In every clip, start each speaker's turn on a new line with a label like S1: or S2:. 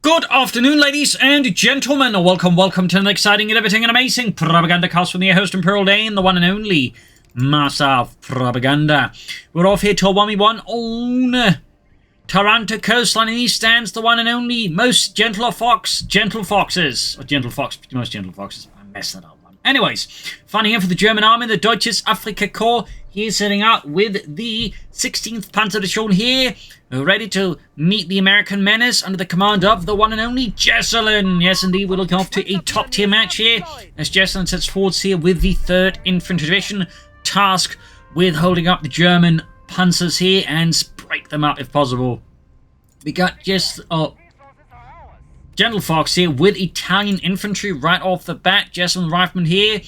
S1: Good afternoon, ladies and gentlemen. Welcome to an exciting, innovating, and amazing Propagandacast from the host Imperial Dane, the one and only Master of Propaganda. We're off here to a 1v1 on Taranto Coastline, and he stands the one and only most Gentlefoxes. I messed that up. Anyways, finding him for the German army, the Deutsches Afrika Korps. He's setting out with the 16th Panzer Division here, ready to meet the American menace under the command of the one and only Jesulin. Yes, indeed, we're looking off to a top-tier match here, as Jesulin sets forward here with the 3rd Infantry Division, tasked with holding up the German panzers here and break them up if possible. We got Gentlefox here with Italian infantry right off the bat. Jesulin rifleman here.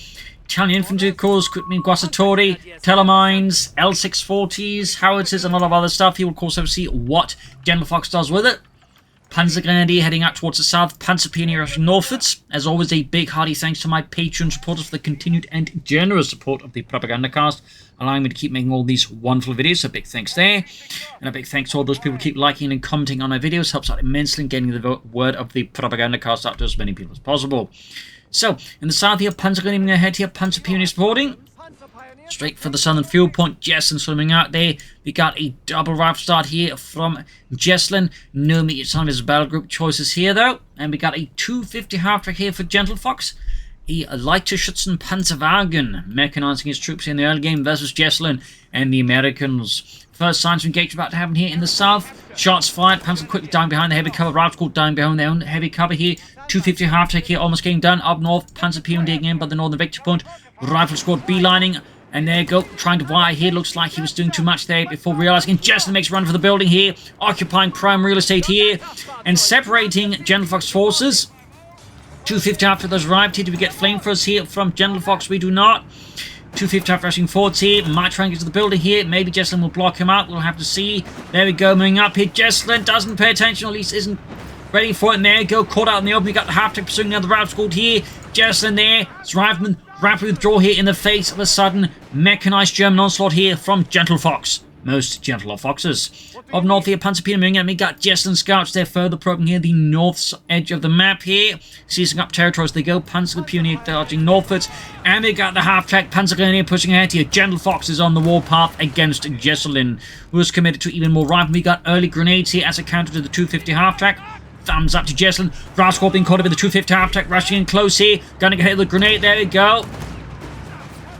S1: Italian infantry, of course, could mean Guassatori, telemines, L640s, howitzers, and a lot of other stuff. He will, of course, oversee what Gentlefox does with it. Panzer Grenadier heading out towards the south. Panzer Pioneer rushing northwards. As always, a big hearty thanks to my Patreon supporters for the continued and generous support of the Propagandacast, allowing me to keep making all these wonderful videos. So big thanks there. And a big thanks to all those people who keep liking and commenting on my videos. Helps out immensely in getting the word of the Propagandacast out to as many people as possible. So, in the south here, Panzer Grenadier ahead here, Panzer Pioneer supporting. Straight for the southern fuel point, Jesulin swimming out there. We got a double rifle start here from Jesulin. No meat some of his battle group choices here though. And we got a 250 half-track here for Gentlefox. A lighter Schützen Panzerwagen, mechanizing his troops in the early game versus Jesulin and the Americans. First signs of engagement about to happen here in the south. Shots fired, Panzer quickly down behind the heavy cover. Rifle squad down behind their own heavy cover here. 250 half-track here, almost getting done. Up north, Panzer Pioneer digging in by the northern victory point. Rifle squad beelining. And there you go, trying to wire here. Looks like he was doing too much there before realizing. Jesulin makes a run for the building here, occupying prime real estate here, and separating Gentlefox forces. 250 after those arrived here. Do we get flamethrowers here from Gentlefox? We do not. 250 after rushing forwards here. Might try and get to the building here. Maybe Jesulin will block him out. We'll have to see. There we go, moving up here. Jesulin doesn't pay attention, or at least isn't ready for it. And there you go, caught out in the open. We got the half-track pursuing the other route squad here. Jesulin there. His rifleman rapidly withdraw here in the face of a sudden mechanized German onslaught here from Gentlefox. Most Gentlefoxes. Up north here, Panzer Pioneer moving in. We got Jesulin scouts there further probing here the north edge of the map here. Seizing up territory as they go. Panzer Pioneer dodging northwards. And we got the half-track Panzer Grenadier pushing ahead here. Gentlefox is on the warpath against Jesulin, who is committed to even more rifle. We got early grenades here as a counter to the 250 half-track. Thumbs up to Jesulin. Rascal being caught up in the 250 half-track, rushing in close here. Gonna get hit with the grenade. There we go.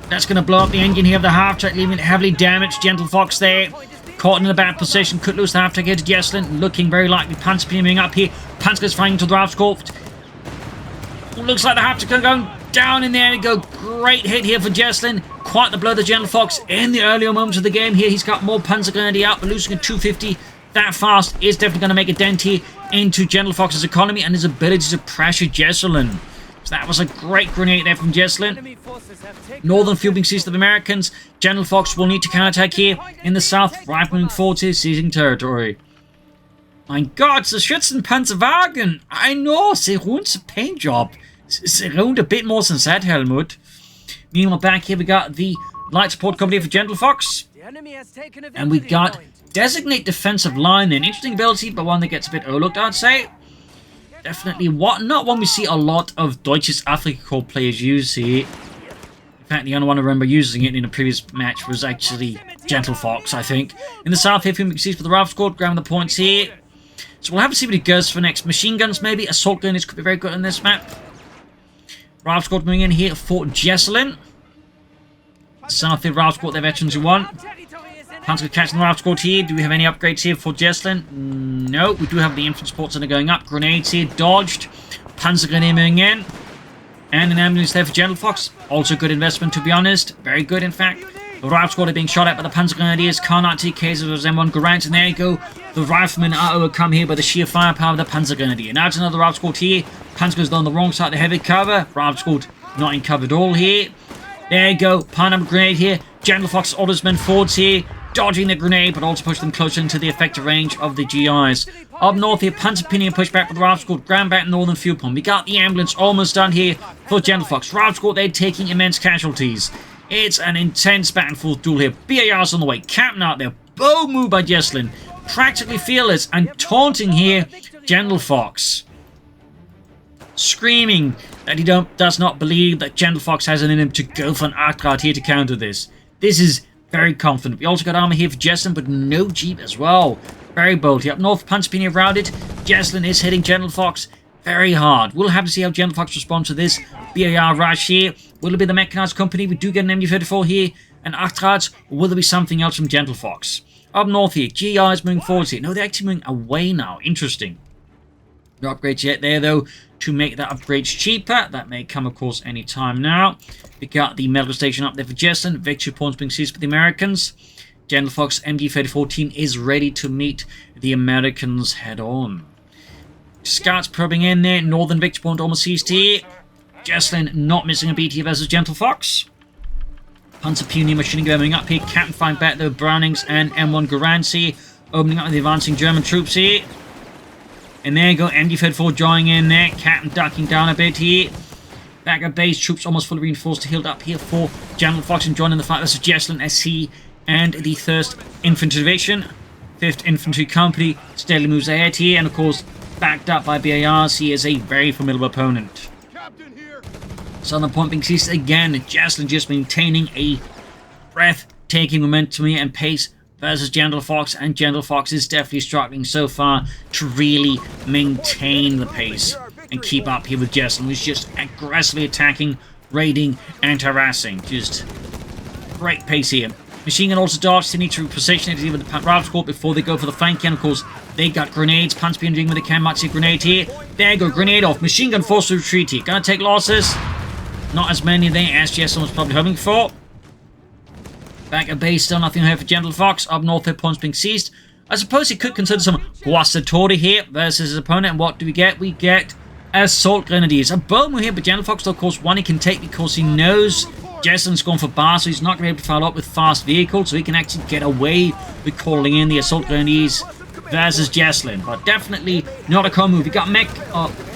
S1: That's going to blow up the engine here of the half-track, leaving it heavily damaged. Gentlefox there, caught in a bad position. Could lose the half-track here to Jesulin. Looking very likely. Panzer Pioneer up here. Panzer is firing into the Rascal. Looks like the half-track is going down in there. We go. Great hit here for Jesulin. Quite the blow to Gentlefox in the earlier moments of the game here. He's got more Panzer Grenadier out, but losing a 250 that fast is definitely going to make a dent here into Gentlefox's economy and his ability to pressure Jesulin. So that was a great grenade there from Jesulin. Northern fuel being seized of the Americans. Gentlefox will need to counterattack here in the south. Rifleman forward here, seizing territory. My God, the Schützen Panzerwagen. I know, sie ruins the paint job. Sie ruined a bit more than that, Helmut. Meanwhile, back here we got the light support company for Gentlefox. And we got designate defensive line, an interesting ability, but one that gets a bit overlooked, I'd say. Definitely not one we see a lot of Deutsches Afrika Korps players use here. In fact, the only one I remember using it in a previous match was actually Gentlefox, I think. In the south here, we can see for the rifle squad, grabbing the points here. So we'll have to see what he goes for next. Machine guns, maybe. Assault gunners could be very good on this map. Rifle squad moving in here for Jesulin. South here, rifle squad, their veterans who won. Panzer catching the rifle squad here. Do we have any upgrades here for Jesulin? No, we do have the infantry supports that are going up. Grenades here, dodged. Panzer Grenadier moving in. And an ambulance there for Gentlefox. Also good investment, to be honest. Very good, in fact. The rifle squad are being shot at by the Panzer Grenadiers. Carnot TKs of M1 Garant. And there you go. The riflemen are overcome here by the sheer firepower of the Panzer Grenadier. Now it's another rifle squad here. Panzer goes on the wrong side of the heavy cover. Rifle squad not in cover at all here. There you go. Pineapple grenade here. Gentlefox orders men forwards here. Dodging the grenade, but also push them closer into the effective range of the GIs. Up north here, Panzer Pioneer push back with the rifle squad, ground back northern fuel pump. We got the ambulance almost done here for Gentlefox. Rifle squad, they're taking immense casualties. It's an intense back and forth duel here. BAR's on the way, Captain out there. Bold move by Jesulin. Practically fearless and taunting here Gentlefox. screaming that he does not believe that Gentlefox has it in him to go for an Armoured here to counter this. This is very confident. We also got armor here for Jesulin, but no Jeep as well. Very bold here. Up north, Panzerpini routed. Jesulin is hitting Gentlefox very hard. We'll have to see how Gentlefox responds to this BAR rush here. Will it be the Mechanized company? We do get an MD-34 here. And Armoured, or will there be something else from Gentlefox? Up north here, GI is moving forward here. No, they're actually moving away now. Interesting. No upgrades yet there, though, to make that upgrades cheaper. That may come, of course, any time now. We got the medical station up there for Jesulin. Victory points being seized for the Americans. Gentlefox MD-34 team is ready to meet the Americans head-on. Scouts probing in there. Northern victory point almost seized here. Jesulin not missing a beat here versus Gentlefox. Panzerpuni machine gun moving up here. Captain find back though. Brownings and M1 Garancy opening up with the advancing German troops here. And there you go. MD-34 drawing in there. Captain ducking down a bit here. Back at base. Troops almost fully reinforced. Healed up here for Gentlefox and joining the fight versus Jesulin SC and the 1st Infantry Division. 5th Infantry Company steadily moves ahead here. And of course, backed up by BARs, he is a very formidable opponent. Southern point being seized again. Jesulin just maintaining a breathtaking momentum here and pace versus Gentlefox, and Gentlefox is definitely struggling so far to really maintain the pace and keep up here with Jesulin, who's just aggressively attacking, raiding, and harassing. Just great pace here. Machine gun also dodged. They need to position it here with the Ralph Squad before they go for the flank. And of course, they got grenades. Panzerpini doing what they can. Might see a grenade here. There you go, grenade off. Machine gun forced to retreat here. Gonna take losses. Not as many there as Jesulin was probably hoping for. Back at base, still nothing here for Gentlefox. Up north, their points being seized. I suppose he could consider some Guasatori here versus his opponent. And what do we get? We get Assault Grenadiers. A bow move here, but Gentlefox, of course, one he can take because he knows Jesulin's gone for bar, so he's not going to be able to follow up with fast vehicles, so he can actually get away with calling in the Assault Grenadiers versus Jesulin. But definitely not a common move. We got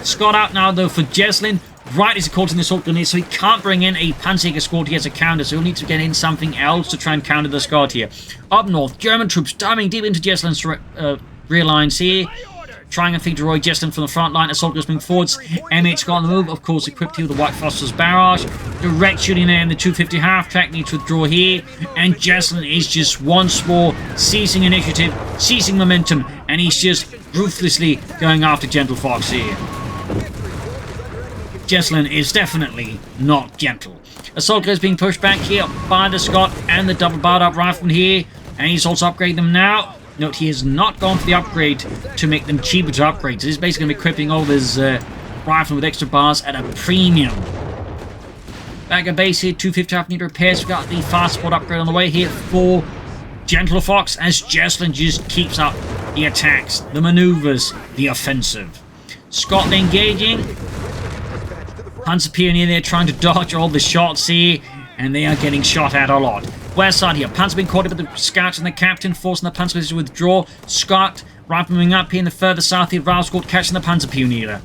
S1: Scott out now, though, for Jesulin. Right as he calls in the Assault Grenadiers, so he can't bring in a Panzer squad here as a counter, so he'll need to get in something else to try and counter the Scott here. Up north, German troops diving deep into Jesulin's rear lines here. Trying, I think, to roy Jesulin from the front line. Assault goes moving forwards. M8 Scott on the move, of course, equipped here with the White Phosphorus barrage. Direct shooting there in the 250 half-track. Needs to withdraw here. And Jesulin is just once more seizing initiative, seizing momentum, and he's just ruthlessly going after Gentlefox here. Jesulin is definitely not gentle. Assault is being pushed back here by the Scott and the double-barred up rifleman here. And he's also upgrading them now. Note, he has not gone for the upgrade to make them cheaper to upgrade. So he's basically going to be equipping all of his rifle with extra bars at a premium. Back at base here, 250 half need repairs. We've got the fast spot upgrade on the way here for Gentlefox as Jesulin just keeps up the attacks, the maneuvers, the offensive. Scott engaging. Panzerpioneer there trying to dodge all the shots here, and they are getting shot at a lot. West side here, Panzer being caught up with the Scouts and the Captain, forcing the Panzer to withdraw. Scott, right moving up here in the further south here, Ralph Squad catching the Panzerpioneer.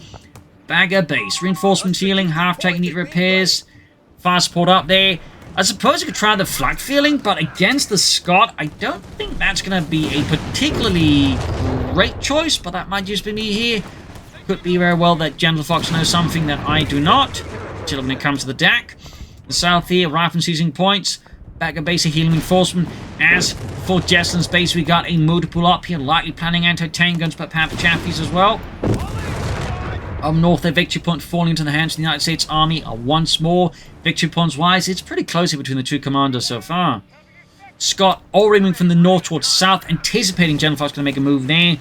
S1: Bagger base, reinforcement healing, half-taking need repairs. Fast support up there. I suppose you could try the flak feeling, but against the Scott, I don't think that's going to be a particularly great choice, but that might just be me here. Could be very well that Gentlefox knows something that I do not, particularly when it comes to the DAK. The south here, rifle seizing points. Back at base of healing enforcement. As for Jesulin's base, we got a motor pool up here, likely planning anti-tank guns, but perhaps Chaffies as well. Up north, their victory point falling into the hands of the United States Army once more. Victory points wise, it's pretty close here between the two commanders so far. Scott already moving from the north towards south, anticipating Gentlefox going to make a move there.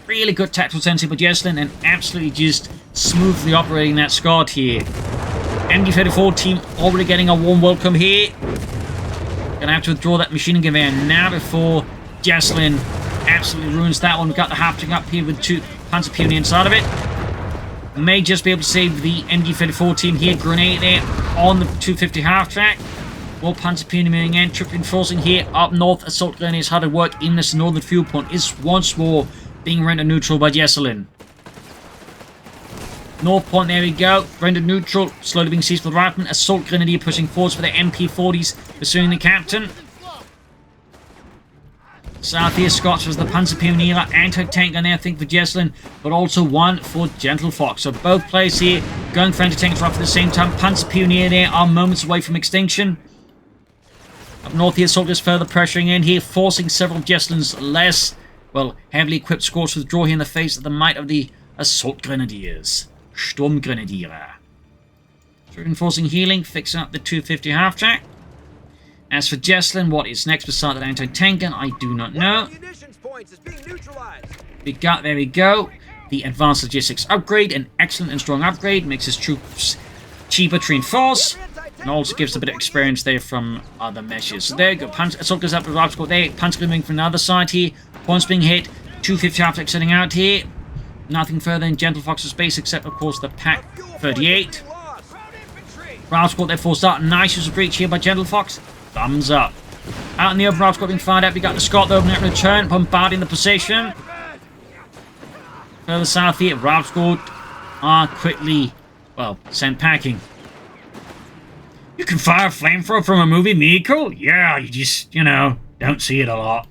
S1: Really good tactical sense here by Jesulin, and absolutely just smoothly operating that Scott here. MD-34 team already getting a warm welcome here. Gonna have to withdraw that machine gun van now before Jesulin absolutely ruins that one. We've got the half-track up here with two Panzerpioneer inside of it. May just be able to save the MD-34 team here. Grenade there on the 250 half-track. More Panzerpioneer moving in. Trip enforcing here up north. Assault Grenadiers hard at work in this northern fuel point is once more being rendered neutral by Jesulin. North point, there we go. Rendered neutral. Slowly being seized by the rifleman. Assault Grenadier pushing forwards for the MP40s, pursuing the Captain. Southeast Scots was the Panzer Pioneer, anti-tank gun there, I think, for Jesulin, but also one for Gentlefox. So both players here going for anti-tanks right at the same time. Panzer Pioneer there are moments away from extinction. Up north here, soldiers further pressuring in here, forcing several of Jesulin's less, well, heavily equipped squads to withdraw here in the face of the might of the Assault Grenadiers. Sturmgrenadiere. So reinforcing healing, fixing up the 250 half-track. As for Jesulin, what is next beside that anti-tank gun, I do not know. There we go. The advanced logistics upgrade, an excellent and strong upgrade, makes his troops cheaper to reinforce, and also gives a bit of experience there from other measures. So there you go. Assault goes up to the right squad there. Panzer moving from the other side here. Points being hit. 250 half-track setting out here. Nothing further in Gentlefox's base except, of course, the Pack 38. Route squad there forced out. Nice use of breach here by Gentlefox. Thumbs up. Out in the open, route squad being fired up. We got the Scot opening up in return, bombarding the position. Further south here, route squad are quickly, well, sent packing. You can fire a flamethrower from a movie vehicle? Yeah, you just, you know, don't see it a lot.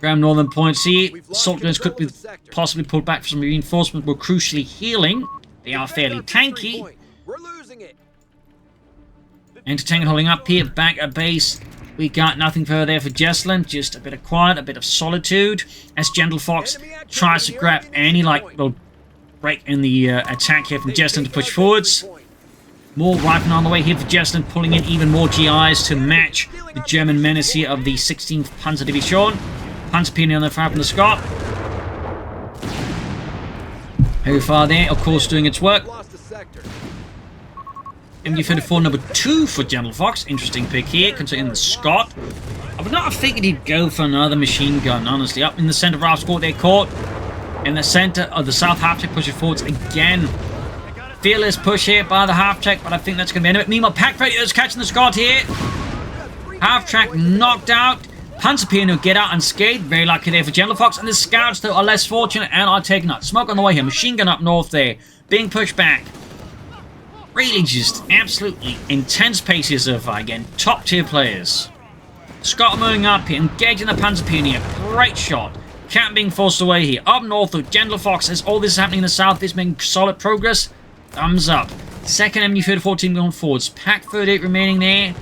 S1: Ground northern points here. Assault guns could be possibly pulled back for some reinforcements, but crucially healing. They are fairly tanky. Anti-tank holding up here, back at base. We got nothing further there for Jesulin, just a bit of quiet, a bit of solitude, as Gentlefox tries to grab any, well, break in the attack here from Jesulin to push forwards. More rifling on the way here for Jesulin, pulling in even more GIs to match the German menace here of the 16th Panzer Division. Panzer Pioneer on the fire from the Scot. Very far there, of course, doing its work. MG34 number 2 for Gentlefox. Interesting pick here, considering the Scot. I would not have figured he'd go for another machine gun, honestly. Up in the center of our squad, they're caught. In the center of the south half-track, pushing forwards again. Fearless push here by the half-track, but I think that's going to be an enemy. Meanwhile, Pack 38 is catching the Scot here. Half-track knocked out. Panzer Pioneer get out unscathed. Very lucky there for Gentlefox. And the Scouts, though, are less fortunate and are taking out. Smoke on the way here. Machine gun up north there. Being pushed back. Really just absolutely intense pace here so far. Again, top-tier players. Scott moving up here. Engaging the Panzer Pioneer. Great shot. Camp being forced away here. Up north, though, Gentlefox, as all this is happening in the south, is making solid progress. Thumbs up. Second MG34 team going forwards. Pack 38 remaining there.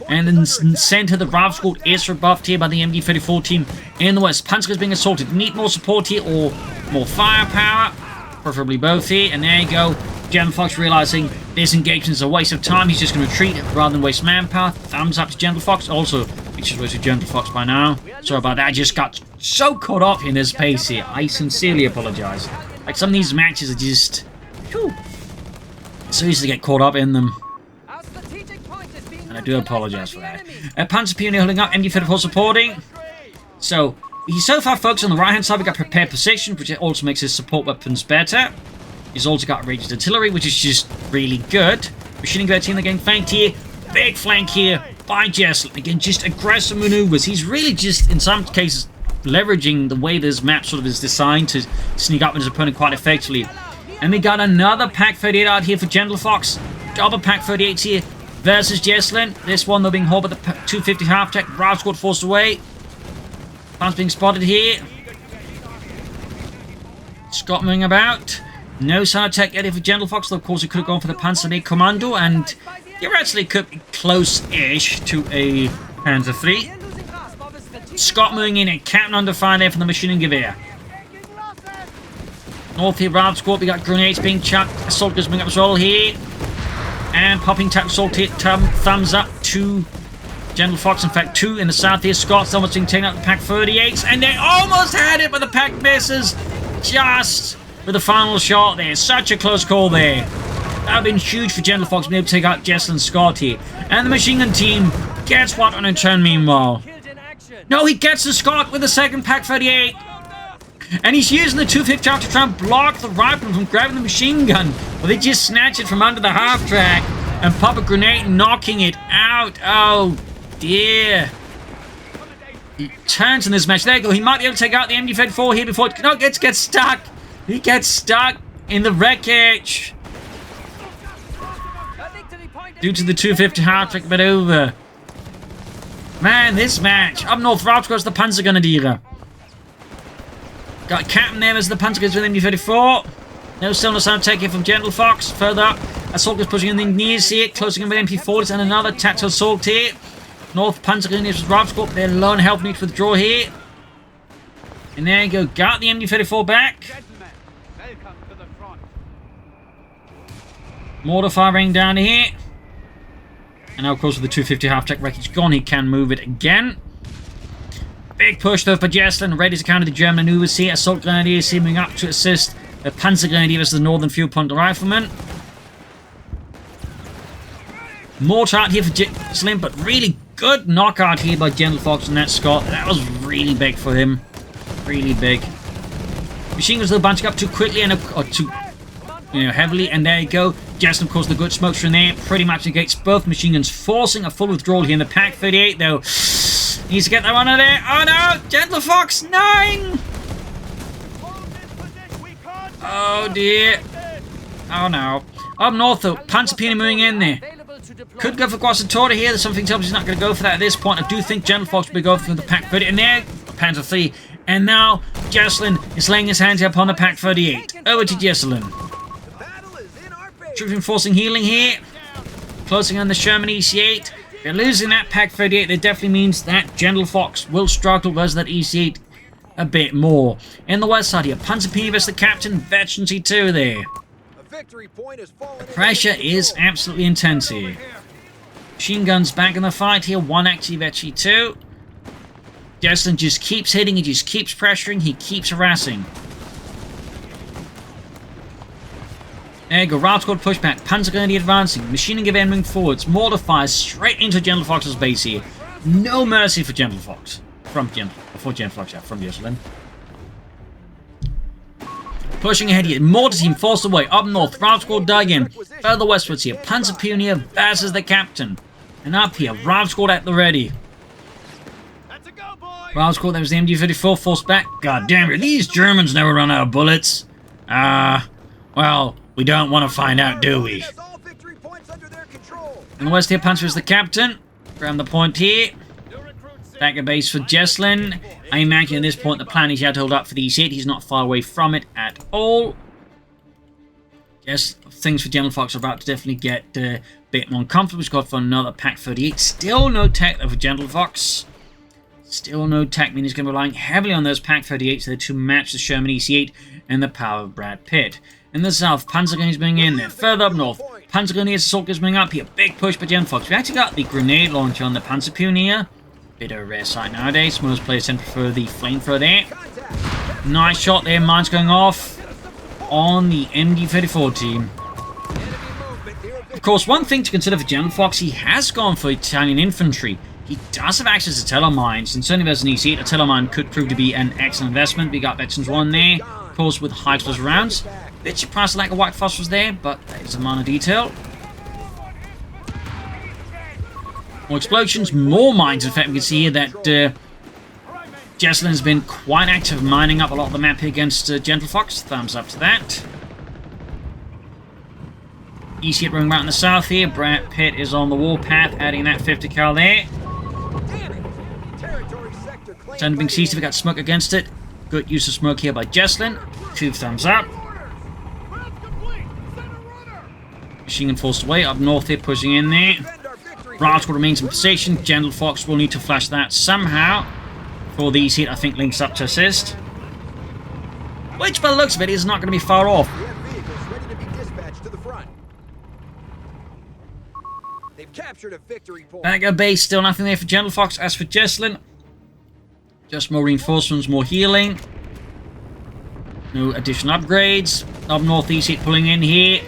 S1: And in center, the Rav squad is rebuffed here by the MG34 team in the west. Panzer is being assaulted. Need more support here or more firepower. Preferably both here. And there you go. Gentlefox realizing this engagement is a waste of time. He's just going to retreat rather than waste manpower. Thumbs up to Gentlefox. Also, we should to Gentlefox by now. Sorry about that. I just got so caught up in this pace here. I sincerely apologize. Like, some of these matches are just... Whew, so easy to get caught up in them. And I do apologize for that. Panzer Pioneer holding up, MG34 supporting. So, he's so far focused on the right-hand side. We've got prepared position, which also makes his support weapons better. He's also got ranged artillery, which is just really good. Machining gun team again flanked here. Big flank here by Jesulin. Again, just aggressive maneuvers. He's really just, in some cases, leveraging the way this map sort of is designed to sneak up on his opponent quite effectively. And we got another Pack 38 out here for Gentlefox. Double Pack 38 here versus Jesulin. This one, though, being hauled by the 250 half-track. Rav squad forced away. Plans being spotted here. Scott moving about. No sign of tech yet for Gentlefox, though of course he could have gone for the Panzer Commando, and theoretically could be close-ish to a Panzer III. Scott moving in and Captain under fire there from the machining gewehr. North here, Rav squad, we got grenades being chucked. Assault guns moving up as well here. And popping tap assault hit, thumbs up to Gentlefox. In fact, 2 in the south here. Scott's almost being taken out the Pack 38s, and they almost had it, but the Pack misses just with the final shot there. Such a close call there. That would have been huge for Gentlefox being able to take out Jesulin and Scott here. And the machine gun team gets what on a turn meanwhile. No, he gets the Scott with the second Pack 38. And he's using the 250 to try and block the rifleman from grabbing the machine gun. Well, they just snatch it from under the half-track and pop a grenade, knocking it out. Oh, dear. He turns in this match. There you go. He might be able to take out the MG34 here before it... No, gets stuck. He gets stuck in the wreckage. Due to the 250 half-track maneuver. Man, this match. Up north, Ralph goes the Panzergrenadiere. Got Captain there as the Panzergrenadiers with MD-34. No still no sound taking from Gentlefox. Further up, Assault is pushing in the nears here, closing in with MP-40s and another tactical assault here. North Panzergrenadiers with Ralph's Corp. They're low on health, need to withdraw here. And there you go, got the MD-34 back. Mortar firing down here. And now, of course, with the 250 half-tech wreckage gone, he can move it again. Big push, though, for Jesulin. Ready to counter the German maneuvers here. Assault Grenadiers seeming up to assist the Panzergrenadier as the Northern Field Point Riflemen. Mortar out here for Jesulin, but really good knockout here by Gentlefox and that Scott. That was really big for him. Really big. Machine guns, though, bunching up too quickly and too heavily, and there you go. Jesulin, of course, the good smokes from there pretty much negates both machine guns, forcing a full withdrawal here in the Pack 38, though. Needs to get that one out of there. Oh no! Gentlefox 9! Oh dear. Oh no. Up north, though, Panzerpina moving in there. Could go for Guasatori here. There's something tells me he's not going to go for that at this point. I do think Gentlefox will be going for the Pack 38, and there, Panzer 3. And now, Jesulin is laying his hands upon the Pack 38. Over to Jesulin. Troops enforcing healing here. Closing on the Sherman EC-8. They're losing that Pack 38. That definitely means that Gentlefox will struggle versus that EC-8 a bit more. In the west side here, Panzerpina versus the Captain, Veteran C2 there. The pressure is absolutely intense here. Machine guns back in the fight here. One actually Veteran C2. Jesulin just keeps hitting, he just keeps pressuring, he keeps harassing. There you go, Ralph squad pushback, Panzergrenadier advancing, machining gun moving forwards, mortar fires straight into Gentlefox's base here. No mercy for Gentlefox. From Jesulin. Pushing ahead here, mortar team forced away, up north, Ralph squad dug in. Further westwards here, Panzer Pioneer versus the Captain. And up here, Ralph squad at the ready. Ralph squad, that was the MD-34 forced back. God damn it, these Germans never run out of bullets. Well, we don't want to find out, do we? In the west here, Panzer is the Captain. Grab the point here. Back at base for Jesulin. I imagine at this point the plan is he had to hold up for the EC-8. He's not far away from it at all. Yes, things for Gentlefox are about to definitely get a bit more uncomfortable. He's got for another Pack 38. Still no tech though for Gentlefox. Still no tech, meaning he's going to be relying heavily on those Pack 38s there to match the Sherman EC-8 and the power of Brad Pitt. In the south, Panzergrenadiers moving in there. Further up north, Panzergrenadiers assault guns moving up here. Big push by Gentlefox. We actually got the grenade launcher on the Panzer Pioneer. Bit of a rare sight nowadays. Most players tend to prefer the flamethrower there. Nice shot there. Mines going off on the MD-34 team. Of course, one thing to consider for Gentlefox, he has gone for Italian infantry. He does have access to telemines, and certainly as an EC-8, a telemine could prove to be an excellent investment. We got Veterans 1 there, of course, with high explosive rounds. Bit surprised the lack of white phosphorus there, but that is a minor detail. More explosions, more mines. In fact, we can see here that Jesulin has been quite active mining up a lot of the map here against Gentlefox. Thumbs up to that. EC-8 running right in the south here. Brad Pitt is on the warpath, adding that 50 cal there. Turn being seized if we got smoke against it. Good use of smoke here by Jesulin. 2 thumbs up. Machine gun forced away. Up north here, pushing in there. Ralph squad remains in position. Gentlefox will need to flash that somehow. For the EC-8, I think links up to assist. Which, by the looks of it, is not going to be far off. Back at base, still nothing there for Gentlefox. As for Jesulin, just more reinforcements, more healing. No additional upgrades. Up north, EC-8 pulling in here.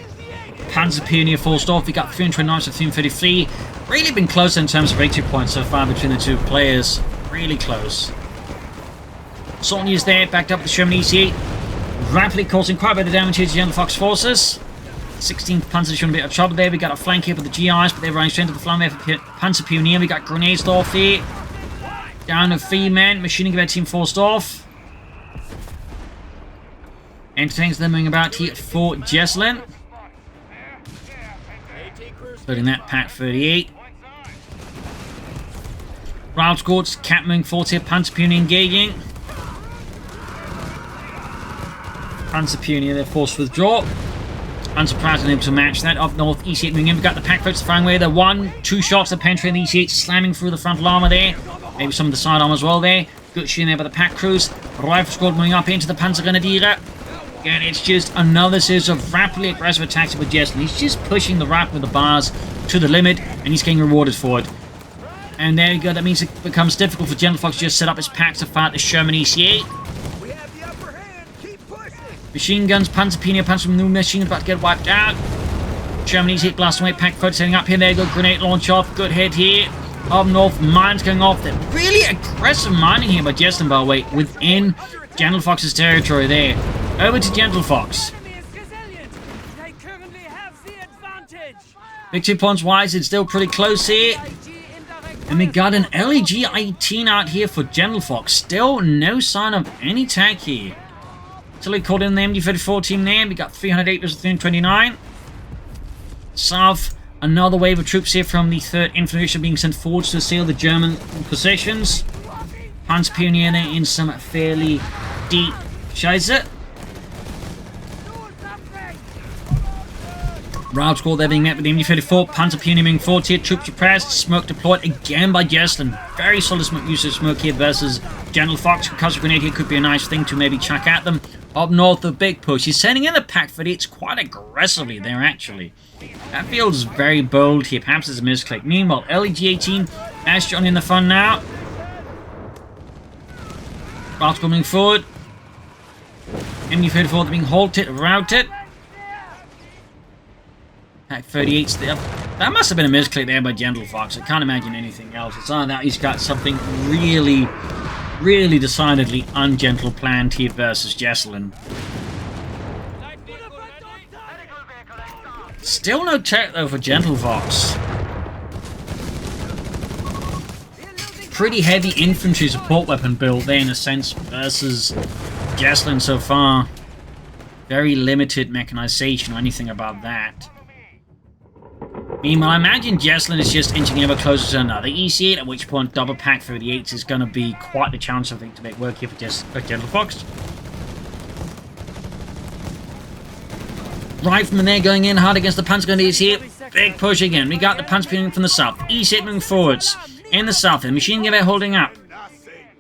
S1: Panzer Pioneer forced off. We got 329 to 333. Really been close in terms of victory points so far between the two players. Really close. Assault is there, backed up with the Sherman EC-8. Rapidly causing quite a bit of damage here to Gentlefox forces. 16th Panzer showing a bit of trouble there. We got a flank here with the GIs, but they're running straight into the flank there for Panzer Pioneer. We got grenades off here. Down to 3 men. Machining gun team forced off. Entertains them moving about here for Jesulin. Including that Pack 38. Route Squads, Cap moving forward here, Panzerpionier engaging. Panzerpionier, they're forced to withdraw. Unsurprised unable to match that. Up north, EC8 moving in. We've got the pack folks firing away. The 1-2 shots that penetrate the EC8, slamming through the frontal armor there. Maybe some of the side armor as well there. Good shooting there by the pack crews. Rifle squad moving up into the Panzergrenadier. Again, it's just another series of rapidly aggressive attacks with Jesulin. He's just pushing the rifle with the bars to the limit, and he's getting rewarded for it. And there you go. That means it becomes difficult for Gentlefox to just set up his packs to fight the Sherman EC8. Machine guns, Panzerpionier, Panzer new machine about to get wiped out. Sherman EC8 blasting away, pack folks setting up here. There you go. Grenade launch off. Good hit here. Up north, mines going off. They're really aggressive mining here by Jesulin, by the way, within Gentlefox's territory there. Over to Gentlefox. Victory points wise, it's still pretty close here. And we got an LEG-18 out here for Gentlefox. Still no sign of any tag here. Until we called in the MD-34 team there. We got 308 versus 329. South, another wave of troops here from the 3rd Infantry being sent forward to assail the German positions. Panzerpionier there in some fairly deep Scheiße. Route squad there being met with the MD-34. Panzerpionier moving forward here. Troops suppressed. Smoke deployed again by Jesulin. Very solid smoke use of smoke here versus Gentlefox. Because grenade here could be a nice thing to maybe chuck at them. Up north, the big push. He's sending in the pack for it quite aggressively there, actually. That feels very bold here. Perhaps it's a misclick. Meanwhile, LEG-18 has joined in the fun now. Route squad moving forward. MD-34 being halted, routed. Pack 38's there. That must have been a misclick there by Gentlefox. I can't imagine anything else. It's either that he's got something really decidedly ungentle planned here versus Jesulin. Still no tech though for Gentlefox. Pretty heavy infantry support weapon build there in a sense versus Jesulin so far. Very limited mechanization or anything about that. Meanwhile, I imagine Jesulin is just inching ever closer to another EC8, at which point double pack 38s is going to be quite the challenge, I think, to make work here for Gentlefox. Rifleman there going in hard against the Panzergrenadiers here. Big push again. We got the Panzerpionier from the south. EC8 moving forwards. In the south, the machine gun holding up.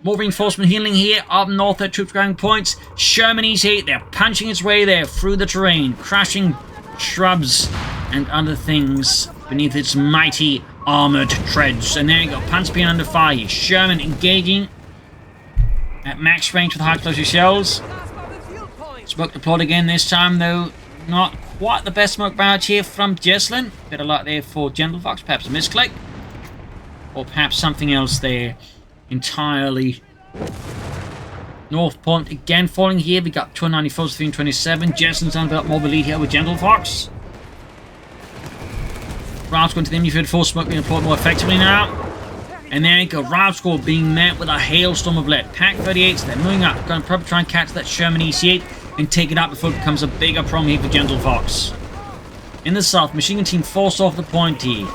S1: More reinforcement healing here. Up north, their troops grabbing points. Sherman EC8, they're punching its way there through the terrain, crashing shrubs and other things beneath its mighty armoured treads. And there you go, Panzerpionier under fire. Sherman engaging at max range with high explosive shells. Smoke deployed again this time, though not quite the best smoke barrage here from Jesulin. Bit of luck there for Gentlefox, perhaps a misclick. Or perhaps something else there entirely. North Point again falling here. We got 294 to 327. Jesulin's on about more of a lead here with Gentlefox. Route going to the MD-34, smoke being deployed more effectively now. And there you go, Route squad being met with a hailstorm of lead. Pack 38s, they're moving up. Going to probably try and catch that Sherman EC8 and take it out before it becomes a bigger problem here for Gentlefox. In the south, machine gun team forced off the point here.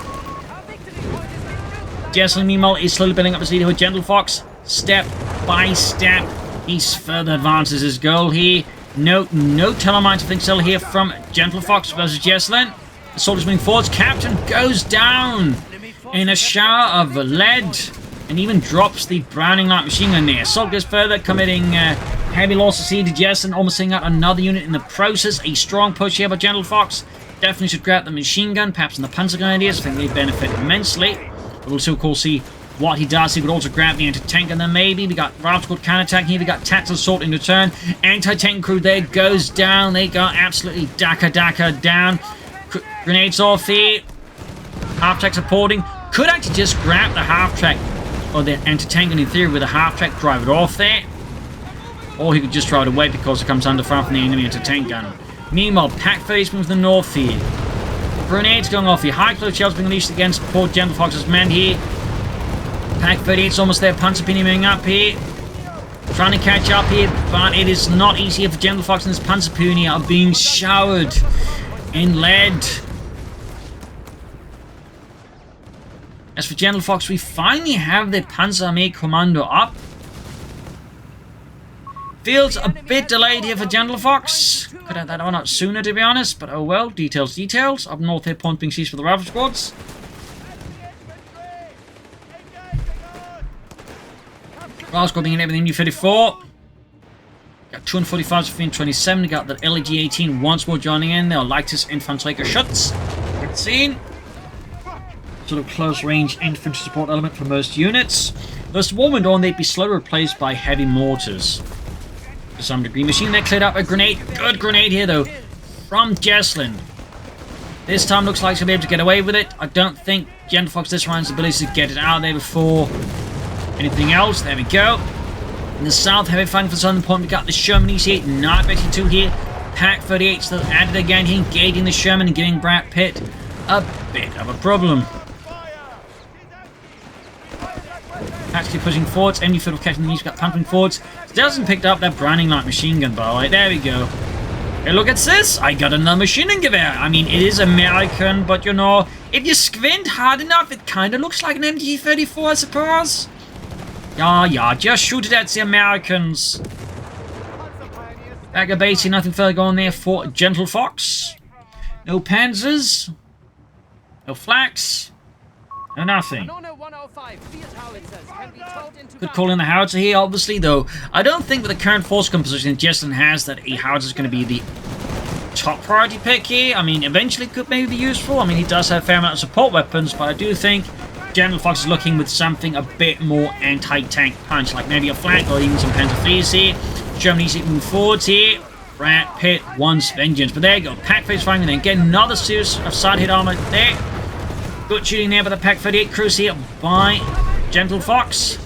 S1: Jesulin, meanwhile, is slowly building up his lead with Gentlefox. Step by step, he further advances his goal here. No telemines, I think, still here from Gentlefox versus Jesulin. The soldiers moving forwards. Captain goes down in a shower of lead and even drops the Browning light machine gun there. Assault goes further, committing heavy losses here to Jesulin, almost seeing out another unit in the process. A strong push here by Gentlefox. Definitely should grab the machine gun, perhaps in the Panzergrenadiers. I think they benefit immensely. But we'll still, of course, see what he does. He would also grab the anti-tank gun there, maybe. We got Route Squad counterattack here. We got tactical assault in return. Anti-tank crew there goes down. They got absolutely DAK down. Grenades off here. Half-track supporting. Could actually just grab the half-track or the anti-tank gun in theory with a half-track, drive it off there. Or he could just drive it away because it comes under fire from the enemy anti-tank gun. Meanwhile, pack 30s from the north here. Grenades going off here. High close shells being unleashed against poor Gentlefox's men here. Pack 38's almost there. Panzerpionier moving up here. Trying to catch up here, but it is not easy for Gentlefox and his Panzerpionier are being showered in lead. As for Gentlefox, we finally have the Panzerarmee Commando up. Feels a bit delayed here for Gentlefox. Could have that one out sooner, to be honest, but oh well. Details, details. Up north here, point being seized for the rifle squads. Rifle squad being in everything, U-34. Got 245s for 327. Got the LG-18 once more joining in. They'll like this Infantry Schutz. Good scene. Sort of close range infantry support element for most units. Those war went on, they'd be slowly replaced by heavy mortars. To some degree. Machine that cleared up a grenade. Good grenade here though. From Jesulin. This time looks like he'll be able to get away with it. I don't think Gentlefox this round has the ability to get it out of there before anything else. There we go. In the south, heavy fighting for the southern point. We got the Sherman EC8, not betting 2 here. Pack 38 still added again here, engaging the Sherman and giving Brad Pitt a bit of a problem. Actually pushing forwards. MD field of catching the knees, got pumping forwards. Still hasn't picked up that Browning light machine gun, by the way. There we go. Hey, look at this. I got another machine gun gewehr. I mean, it is American, but you know, if you squint hard enough, it kind of looks like an MG34, I suppose. Yeah, just shoot it at the Americans. Back of base, nothing further going there for Gentlefox. No panzers. No flaks. No nothing. Good call in the howitzer here, obviously, though. I don't think with the current force composition Jesulin has that a howitzer is going to be the top priority pick here. I mean, eventually it could maybe be useful. I mean, he does have a fair amount of support weapons, but I do think Gentlefox is looking with something a bit more anti-tank punch, like maybe a flank or even some Panzerfleas here. Germany's moving forwards here. Brad Pitt wants vengeance. But there you go. Pack face firing, and then get another series of side hit armor there. Good shooting there by the Pack 38 crews here by Gentlefox.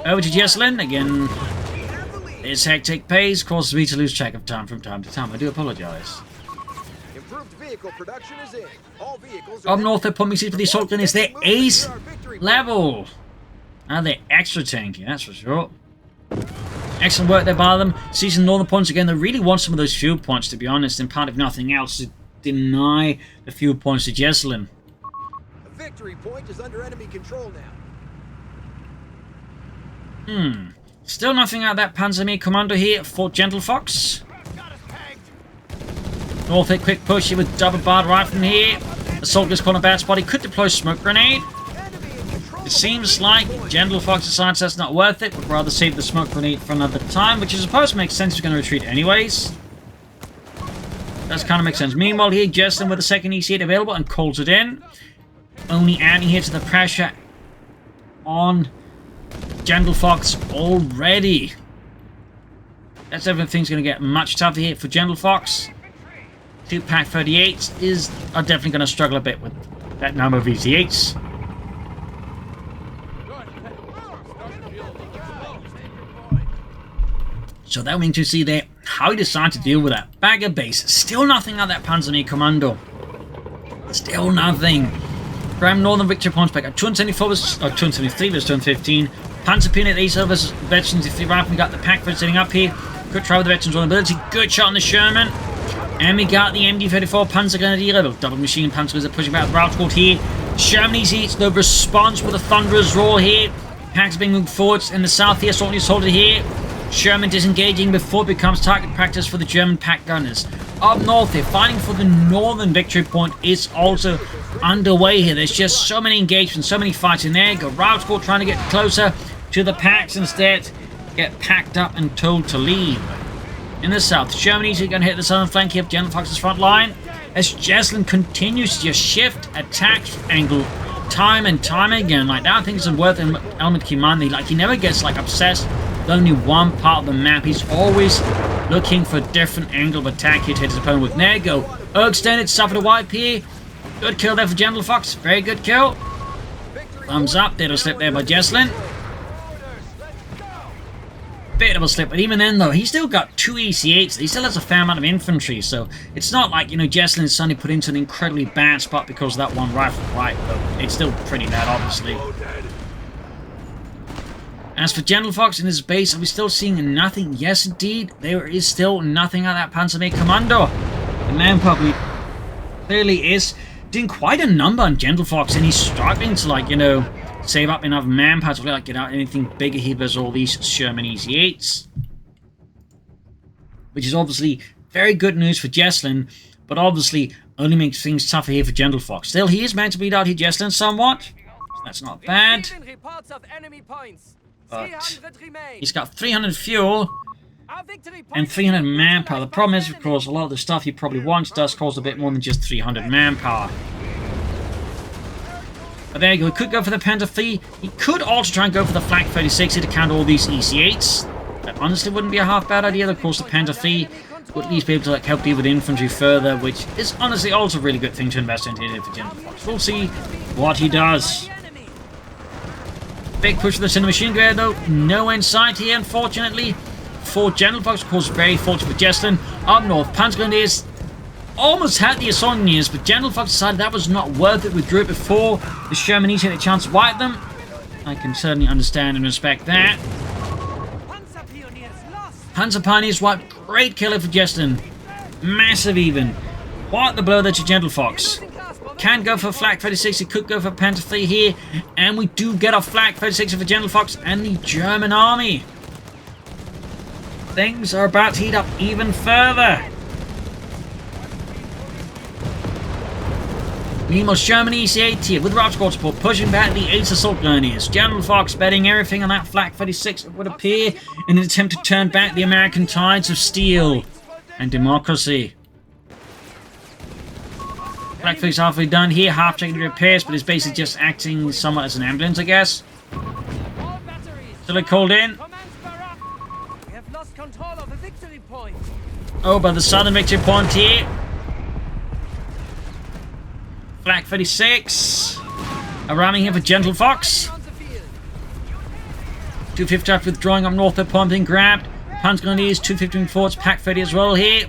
S1: Over to Jesulin. Again, this hectic pace causes me to lose track of time from time to time. I do apologize.
S2: Vehicle production is in. All vehicles
S1: up north, they're pumping seats for the assault gun. Is their ace level. Now they're extra tanky, that's for sure. Excellent work there by them. Seizing northern points again. They really want some of those fuel points, to be honest, and part of nothing else to deny the fuel points to Jesulin.
S2: The victory point is under enemy control
S1: now. Still nothing out of that Panzerarmee Commando here for Gentlefox. North hit quick push here with double barred rifle here. Assault gets caught in a bad spot. He could deploy smoke grenade. It seems like Gentlefox decides that's not worth it. Would rather save the smoke grenade for another time, which I suppose makes sense. He's going to retreat anyways. Does kind of make sense. Meanwhile here, Jesulin with the second EC8 available and calls it in. Only adding here to the pressure on Gentlefox already. That's everything's going to get much tougher here for Gentlefox. 2 Pack 38s are definitely going to struggle a bit with that number of EC8s. So that we need to see there how he decided to deal with that. Bag of base. Still nothing out of that Panzerarmee Commando. Still nothing. Graham Northern Victory points back at 274 versus 273 versus 215. Panzer Peanut Ace versus Veterans if the rifle. We got the Pack 4 sitting up here. Good try with the Veterans vulnerability. Good shot on the Sherman. And we got the MD-34 Panzer Grenadier, double machine Panzers are pushing back the route squad here. Germany's eats the response with a thunderous roar here. Packs being moved forwards in the south here, certainly sorted here. Sherman disengaging before it becomes target practice for the German pack gunners. Up north here, fighting for the northern victory point is also underway here. There's just so many engagements, so many fights in there. Got route squad trying to get closer to the packs, instead get packed up and told to leave. In the south, Germany's going to hit the southern flank here of Gentlefox's front line as Jesulin continues to just shift attack angle time and time again. Like that, I think it's a worth an element to keep in mind. Like he never gets like obsessed with only one part of the map. He's always looking for a different angle of attack here to hit his opponent with. There you go. Extended, suffered a wipe here. Good kill there for Gentlefox. Very good kill. Thumbs up. Little slip there by Jesulin. Bit of a slip, but even then though, he's still got 2 EC8s. He still has a fair amount of infantry, so it's not like, you know, Jesulin is suddenly put into an incredibly bad spot because of that one rifle, right? But it's still pretty bad, obviously. As for Gentlefox in his base, are we still seeing nothing? Yes, indeed, there is still nothing out of that Panzerarmee Commando. The man probably clearly is doing quite a number on Gentlefox, and he's struggling to, like, you know, save up enough manpower to, like, get out anything bigger here versus all these Sherman Easy-8s. Which is obviously very good news for Jesulin, but obviously only makes things tougher here for Gentlefox. Still, he is meant to beat out here Jesulin somewhat, so that's not bad. But he's got 300 fuel and 300 manpower. The problem is, of course, a lot of the stuff he probably wants does cost a bit more than just 300 manpower. But there you go, he could go for the Panther 3. He could also try and go for the Flak 36 here to counter all these EC8s. That honestly wouldn't be a half bad idea. Of course, the Panther 3 would at least be able to, like, help deal with infantry further, which is honestly also a really good thing to invest into here for Gentlefox. We'll see what he does. Big push for the Cinema Machine Gun though. No in sight here, unfortunately. For Gentlefox, of course, very fortunate for Jesulin. Up north, Panzer Grenadiers almost had the assault engineers, but Gentlefox decided that was not worth it. Withdrew it before the Shermanese had a chance to wipe them. I can certainly understand and respect that. Panzer Pioneers wiped. Great killer for Jesulin. Massive even. What the blow there to Gentlefox. Can go for Flak 36, he could go for Panther 3 here, and we do get a Flak 36 for Gentlefox and the German army. Things are about to heat up even further. Meanwhile, Germany EC8 here with rock squad support pushing back the 8 assault grenadiers. Gentlefox betting everything on that Flak 36 that would appear in an attempt to turn back the American tides of steel and democracy. Flak 36 halfway done here, half checking the repairs, but it's basically just acting somewhat as an ambulance, I guess. Still called in. Oh, by the southern victory point here. Flak 36. Ramming here for Gentlefox. 250 after withdrawing up north, their point being grabbed. Panzer Grenadiers, 250 forwards, Pack 30 as well here.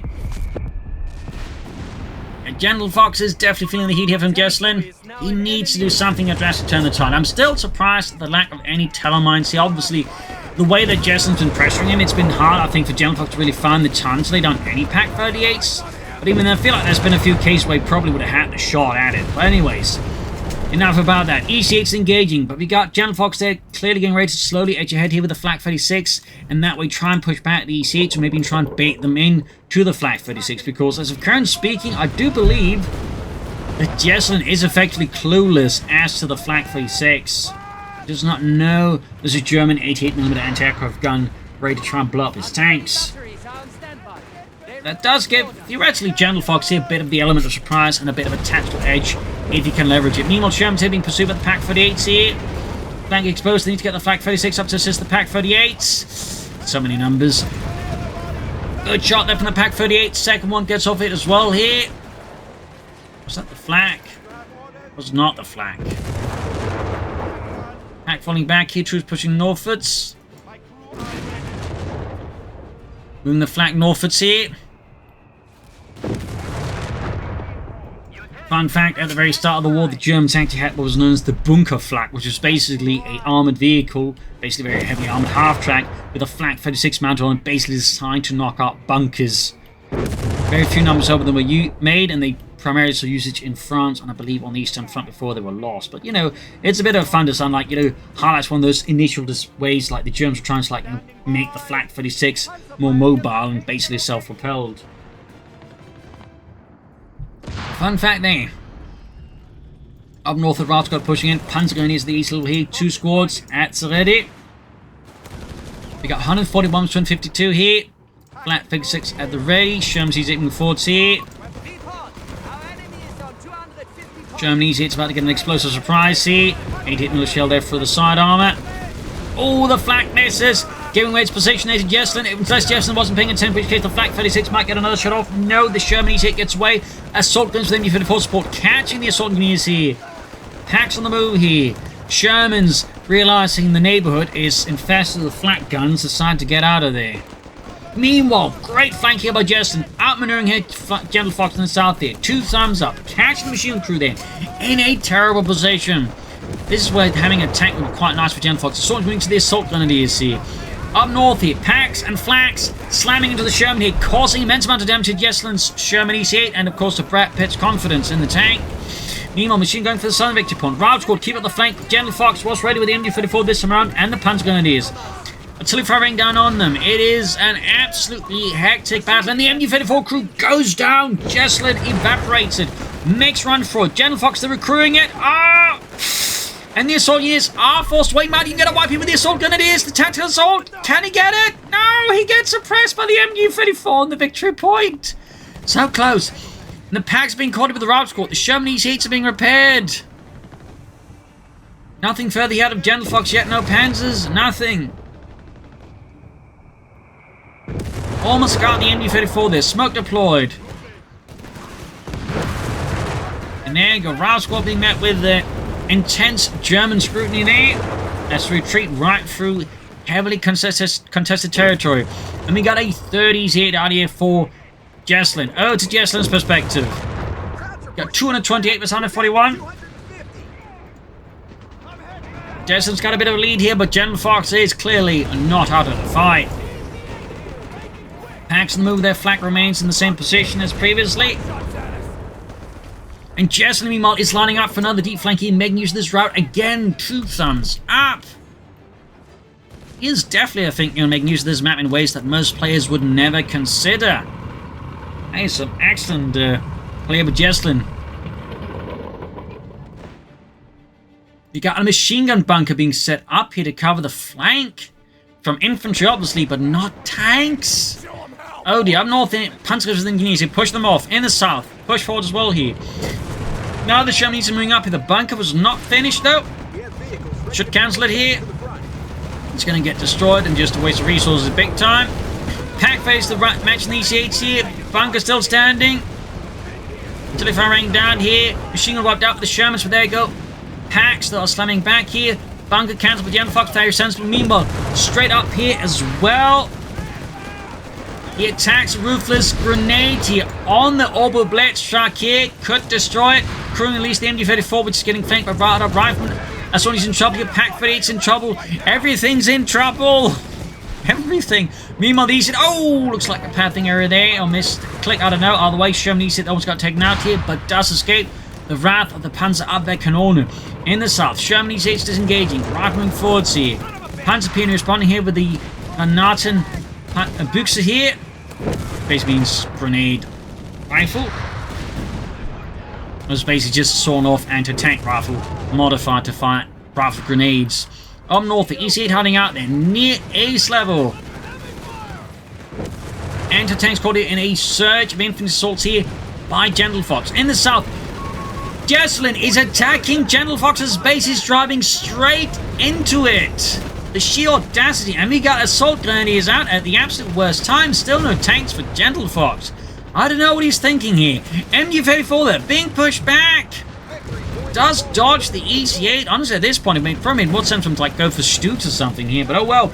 S1: And Gentlefox is definitely feeling the heat here from Jesulin. He needs to do something to drastically turn the tide. I'm still surprised at the lack of any telemines here. Obviously, the way that Jesulin's been pressuring him, it's been hard, I think, for Gentlefox to really find the time to lay down any Pack 38s. But even then, I feel like there's been a few cases where he probably would have had the shot at it. But anyways, enough about that. EC8's engaging, but we got Gentlefox there clearly getting ready to slowly edge ahead here with the Flak 36, and that way try and push back the EC8s, or maybe try and bait them in to the Flak 36, because as of current speaking, I do believe that Jesulin is effectively clueless as to the Flak 36. He does not know there's a German 88mm anti-aircraft gun ready to try and blow up his tanks. That does give, theoretically, Gentlefox here a bit of the element of surprise and a bit of a tactical edge if he can leverage it. Meanwhile, Sherman's here being pursued by the Pack 38s here. Flank exposed, they need to get the Flak 36 up to assist the Pack 38s. So many numbers. Good shot there from the Pack 38. Second one gets off it as well here. Was that the Flak? Was not the Flak. Pack falling back here, troops pushing northwards. Moving the Flak northwards here. Fun fact, at the very start of the war, the Germans actually had what was known as the bunker flak, which was basically an armoured vehicle, basically a very heavily armoured half-track, with a Flak 36 mounted on it, basically designed to knock out bunkers. Very few numbers of them were made, and they primarily saw usage in France, and I believe on the Eastern Front before they were lost. But, you know, it's a bit of fun to sound like, you know, highlights one of those initial ways, like the Germans were trying to, like, you know, make the Flak 36 more mobile and basically self-propelled. Fun fact there. Up north, the Rout Squad pushing in. Panzer Grenadiers the east level here. 2 squads at ready. We got 140 bombs, 252 here. Flak 36 at the ready. Sherman's aiming forwards here. Germany's it's about to get an explosive surprise here. 88mm shell there for the side armor. Oh, the Flak misses. Giving away its position there to Jesulin. Unless Jesulin wasn't paying attention, in which case the Flak 36 might get another shot off. No, the Shermanese hit gets away. Assault guns with MD-54 support, catching the assault engineers here. Packs on the move here. Shermans, realizing the neighborhood is infested with Flak guns, decide to get out of there. Meanwhile, great flank here by Jesulin. Outmaneuvering here Gentlefox in the south there. 2 thumbs up. Catching the machine crew there. In a terrible position. This is where having a tank would be quite nice for Gentlefox. Assault moving to the assault grenadiers here. Up north here, Packs and Flaks slamming into the Sherman here, causing immense amount of damage to Jesulin's Sherman EC8, and of course to Brad Pitt's confidence in the tank. Meanwhile, machine gun for the southern victory point. Route squad, keep up the flank. Gentlefox was ready with the MG-34 this time around, and the Panzer Grenadiers. Artillery firing down on them. It is an absolutely hectic battle, and the MG-34 crew goes down. Jesulin evaporated. Makes run for it. Gentlefox, they're recruiting it. Ah! And the assault units are forced away. Might even get a wipe with the assault grenadiers. The tactical assault. Can he get it? No, he gets suppressed by the MG-34 on the victory point. So close. And the Pag's being caught up with the route squad. The Sherman EC8s are being repaired. Nothing further out of Gentlefox yet. No Panzers. Nothing. Almost got the MG-34 there. Smoke deployed. And there you go. Route squad being met with intense German scrutiny there. Let's retreat right through heavily contested territory. And we got a 30s hit out here for Jesulin. Oh, to Jesulin's perspective. Got 228 versus 141. Jesulin's got a bit of a lead here, but Gentlefox is clearly not out of the fight. Packs on the move, their flak remains in the same position as previously. And Jesulin, meanwhile, is lining up for another deep flank here, making use of this route again. 2 thumbs up. He is definitely, I think, making use of this map in ways that most players would never consider. Hey, some excellent play with Jesulin. You got a machine gun bunker being set up here to cover the flank. From infantry, obviously, but not tanks. Oh dear, up north, Panzers and Engineers, push them off. In the south, push forward as well here. Now the Sherman needs to moving up here. The bunker was not finished though. Should cancel it here. It's going to get destroyed and just a waste of resources big time. Pack face the matching the EC8s here. Bunker still standing. Artillery firing down here. Machine gun wiped out with the Shermans, but there you go. Packs that are slamming back here. Bunker cancelled with Gentlefox, very sensible. Meanwhile, straight up here as well. He attacks a ruthless grenade here on the Orbital Blitz. Shark here could destroy it. Crewing at least the MG-34, which is getting flanked by Rada Rifleman. As soon as he's in trouble, your Pack 38's in trouble. Everything's in trouble. Everything. Meanwhile, these looks like a pathing area there. Or missed click, I don't know. Either way, Sherman EC almost got taken out here, but does escape the wrath of the Panzer Abwehrkanone. In the south, Sherman EC disengaging. Rifleman forwards here. Panzer Piano responding here with the Granaten Büchse here. Basically means grenade rifle. It was basically just sawn off anti-tank rifle modified to fire rifle grenades. Up north, the EC8 hiding out there near ace level. Anti-tanks caught it in a surge of infantry assaults here by Gentlefox. In the south, Jesulin is attacking Gentlefox's base. He's driving straight into it. The sheer audacity, and we got assault grenadiers out at the absolute worst time. Still no tanks for Gentlefox. I don't know what he's thinking here. MG-34 there, being pushed back. Does dodge the EC8. Honestly, at this point, it probably made more sense for him to like go for Stutes or something here. But oh well.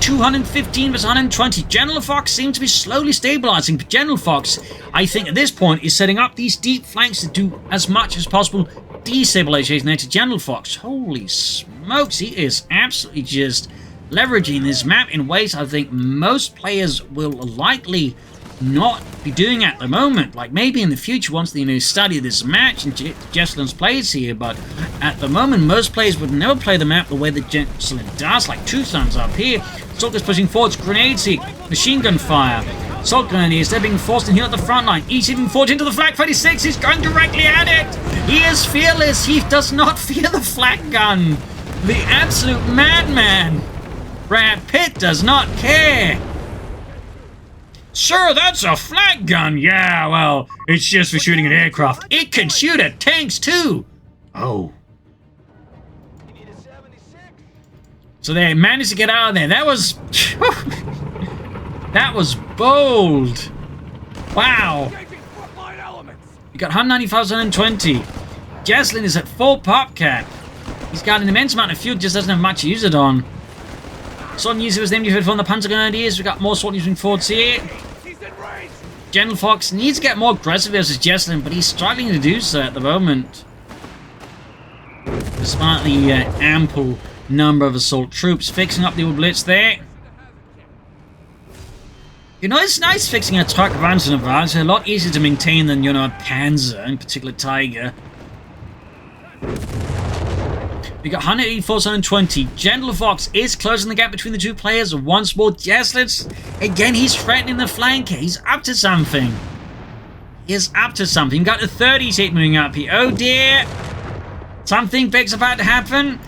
S1: 215 versus 120. Gentlefox seems to be slowly stabilizing. But Gentlefox, I think at this point, is setting up these deep flanks to do as much as possible destabilization there to Gentlefox. Holy smokes, he is absolutely just leveraging this map in ways I think most players will likely not be doing at the moment. Like maybe in the future once they study this match and Jesulin's plays here, but at the moment most players would never play the map the way that Jesulin does. Like 2 thumbs up here. Soldiers pushing forwards, grenades here, machine gun fire. Assault grenadiers, they're being forced to heal at the front line. He's even forged into the flak 36. He's going directly at it. He is fearless. He does not fear the flak gun. The absolute madman. Brad Pitt does not care. Sir, that's a flak gun. Yeah, well, it's just for shooting at aircraft. It can shoot at tanks too. Oh. So they managed to get out of there. That was... that was bold. Wow. You got 195, 120. Jesulin is at full pop cap. He's got an immense amount of fuel, just doesn't have much to use it on. Sword user was named from the Panzer Grenadiers. We've got more sword using forwards here. Gentlefox needs to get more aggressive versus Jesulin, but he's struggling to do so at the moment. Despite the ample number of assault troops fixing up the old blitz there. You know, it's nice fixing a truck once in a while. It's a lot easier to maintain than, a Panzer, in particular Tiger. We got 184, 120. Gentlefox is closing the gap between the two players once more. Jesulin, again, he's threatening the flank. He's up to something. He is up to something. Got the 30s hit moving up here. Oh dear. Something big's about to happen.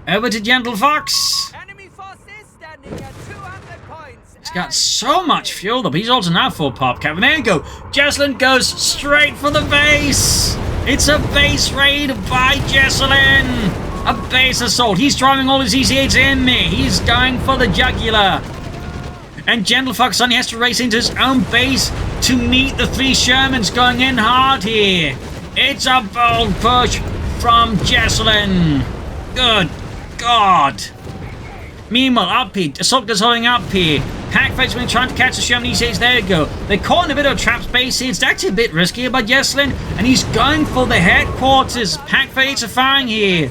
S1: Over to Gentlefox.
S3: Enemy forces standing at 200 points.
S1: He's got so much fuel though. He's also now full pop cap. And there you go. Jesulin goes straight for the base. It's a base raid by Jesulin. A base assault. He's driving all his EC8s in there. He's going for the jugular. And Gentlefox suddenly has to race into his own base to meet the 3 Shermans going in hard here. It's a bold push from Jesulin. Good God. Meanwhile, up here, assault goes holding up here. Packfate's been trying to catch the Sherman EC8s. There you go. They're caught in a bit of a trap space here. It's actually a bit riskier by Jesulin. And he's going for the headquarters. Packfates are firing here.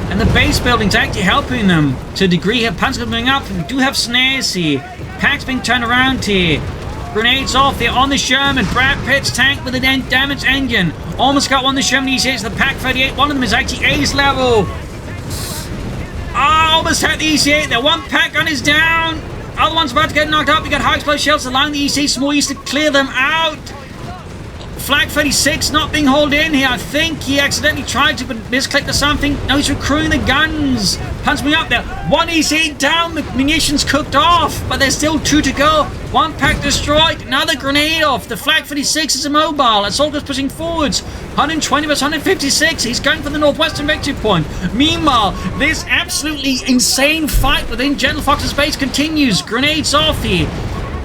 S1: And the base building's actually helping them to a degree here. Punts coming up. We do have snares here. Pack's being turned around here. Grenades off there on the Sherman. Brad Pitt's tank with a damaged engine. Almost got one of the Sherman EC8s. The Pack 38. One of them is actually ace level. Almost had the EC8 there. One Pack gun is down. Other one's about to get knocked up. We got high explosive shells allowing the EC8 small east to clear them out. Flak 36 not being hauled in here. I think he accidentally tried to, but misclicked or something. No, he's recruiting the guns. Punts me up there. One EC down. The munitions cooked off, but there's still 2 to go. One Pack destroyed. Another grenade off. The Flak 36 is immobile. Assault is pushing forwards. 120 versus 156. He's going for the northwestern victory point. Meanwhile, this absolutely insane fight within Gentlefox's base continues. Grenades off here.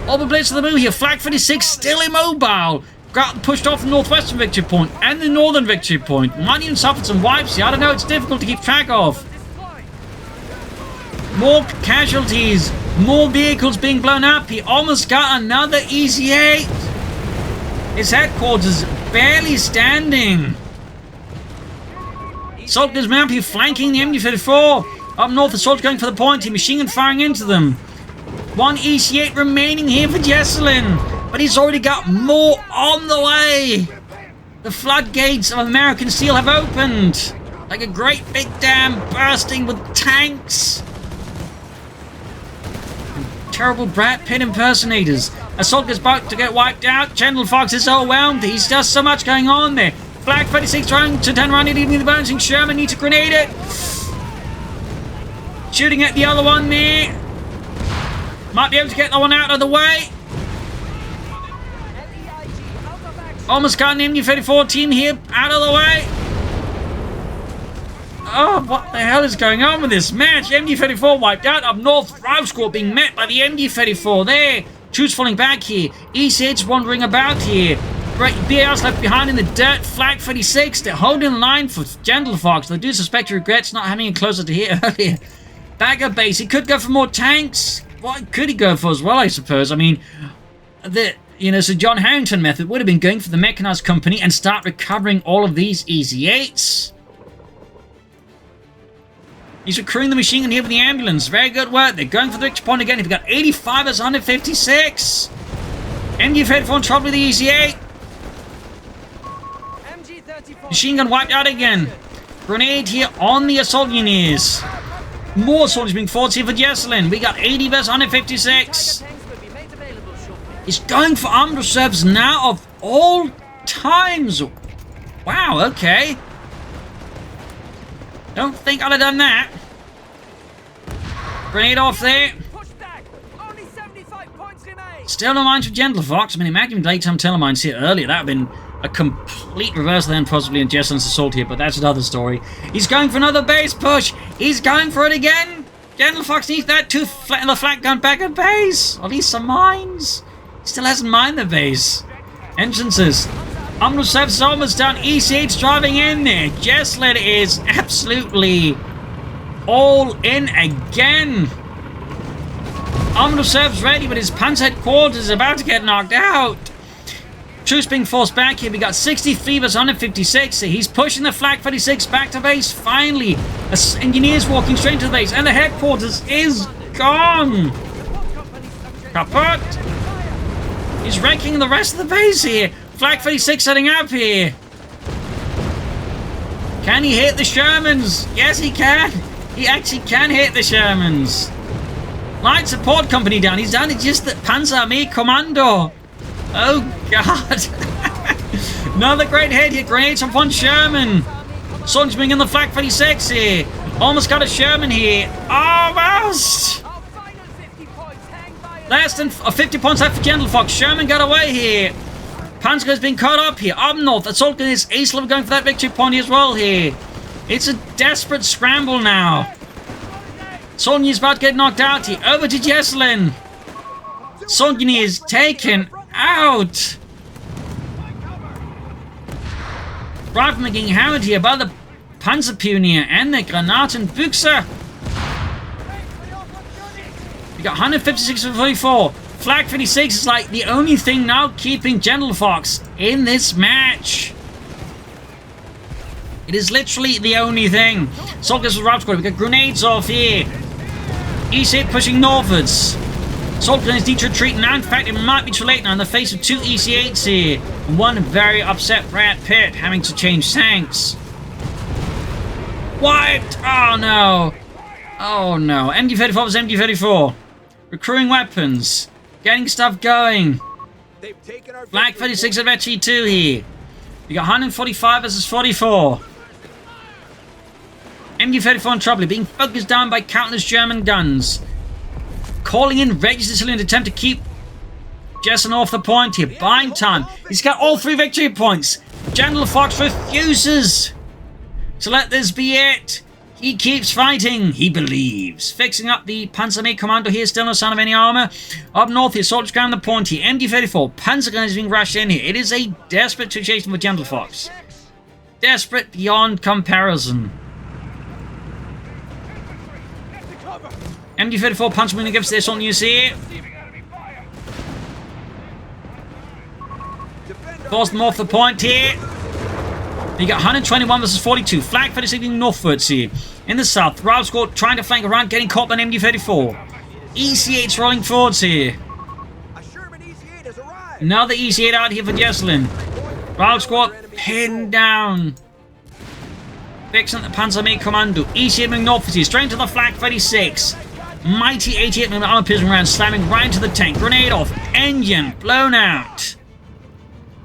S1: All the blitz to the move here. Flak 36 still immobile. Got pushed off the northwestern victory point and the northern victory point. Might even suffered some wipes here. I don't know. It's difficult to keep track of. More casualties. More vehicles being blown up. He almost got another EC8. His headquarters barely standing. Assault goes map here flanking the MD-34. Up north, assault going for the point here. Machine gun firing into them. One EC8 remaining here for Jesulin. But he's already got more on the way. The floodgates of American steel have opened. Like a great big dam bursting with tanks. And terrible Brad Pitt impersonators. Assault is about to get wiped out. Gentlefox is overwhelmed. He's just so much going on there. Flak 36 trying to turn around, leaving the bouncing Sherman. Needs to grenade it. Shooting at the other one there. Might be able to get that one out of the way. Almost got an MD-34 team here out of the way. Oh, what the hell is going on with this match? MD-34 wiped out. Up north, Rival Squad being met by the MD-34 there. Troops falling back here. EC8's wandering about here. Great BR's left behind in the dirt. Flak 36. They're holding the line for Gentlefox. They do suspect he regrets not having it closer to here earlier. Bagger base. He could go for more tanks. What could he go for as well, I suppose? I mean, so John Harrington method would have been going for the Mechanized company and start recovering all of these EC8s. He's recruiting the machine gun here with the ambulance. Very good work. They're going for the victory point again. We've got 85 as 156. MG-34 in trouble with the EC8. Machine gun wiped out again. Grenade here on the assault units. More soldiers being fought here for Jesulin. We got 80 versus 156. He's going for armed reserves now of all times. Wow, okay. Don't think I'd have done that. Grenade off there. Still no mines for Gentlefox. I mean, imagine daytime telemines here earlier. That would have been a complete reversal then possibly in Jesulin's assault here, but that's another story. He's going for another base push. He's going for it again. Gentlefox needs that the flak gun back at base. Or at least some mines. Still hasn't mined the base. Entrances. Armoured Reserves is almost done. EC8's driving in there. Jesulin is absolutely all in again. Armoured Reserves ready, but his Panzer headquarters is about to get knocked out. Troops being forced back here. We got 63 versus 156. He's pushing the Flak 36 back to base. Finally, engineers walking straight to the base, and the headquarters is gone. Kaput. He's wrecking the rest of the base here. Flak 36 setting up here. Can he hit the Shermans? Yes, he can. He actually can hit the Shermans. Light support company down. He's down to just the Panzerarmee Commando. Oh, God. Another great hit here. Grenades on one Sherman. Soldiers bringing in the flak 36 here. Almost got a Sherman here. Almost. Less than 50 points left for Gentlefox. Sherman got away here. Panzer has been cut up here. Up north, Assault is ace level going for that victory point as well here. It's a desperate scramble now. Sonia is about to get knocked out here. Over to Jesulin. Sonia is taken out. Riflemen getting hammered here by the Panzerpionier and the Granatenbüchse. We got 156 for 44. Flak 56 is like the only thing now keeping Gentlefox in this match. It is literally the only thing. Soldiers with Route Squad. We got grenades off here. EC8 pushing northwards. Soldier is need to retreat now. In fact, it might be too late now in the face of two EC8s here. And one very upset Brad Pitt having to change tanks. What? Oh no. Oh no. MD-34 was MD-34. Recruiting weapons. Getting stuff going. Flak 36 at Vetchi 2 here. We got 145 versus 44. MD-34 in trouble, being focused down by countless German guns. Calling in Jesulin to attempt to keep Jesulin off the point here. Buying time. He's got all 3 victory points. Gentlefox refuses to let this be it. He keeps fighting. He believes. Fixing up the Panzerarmee Commando here. Still no sign of any armor. Up north here. Soldiers ground the point here. MD-34. Panzer gun is being rushed in here. It is a desperate situation for Gentlefox. Desperate beyond comparison. MD-34 Panzerman gives this on you see. Force them off the point here. You got 121 versus 42. Flak 36 northwards here. In the south, Route Squad trying to flank around, getting caught by an MD-34. EC8's rolling forwards here. Another EC8 out here for Jesulin. Route Squad pinned down. Fixing the Panzerarmee Commando. EC8 moving northwards here. Straight into the Flak 36. Mighty 88mm armor piercing round, slamming right into the tank. Grenade off. Engine blown out.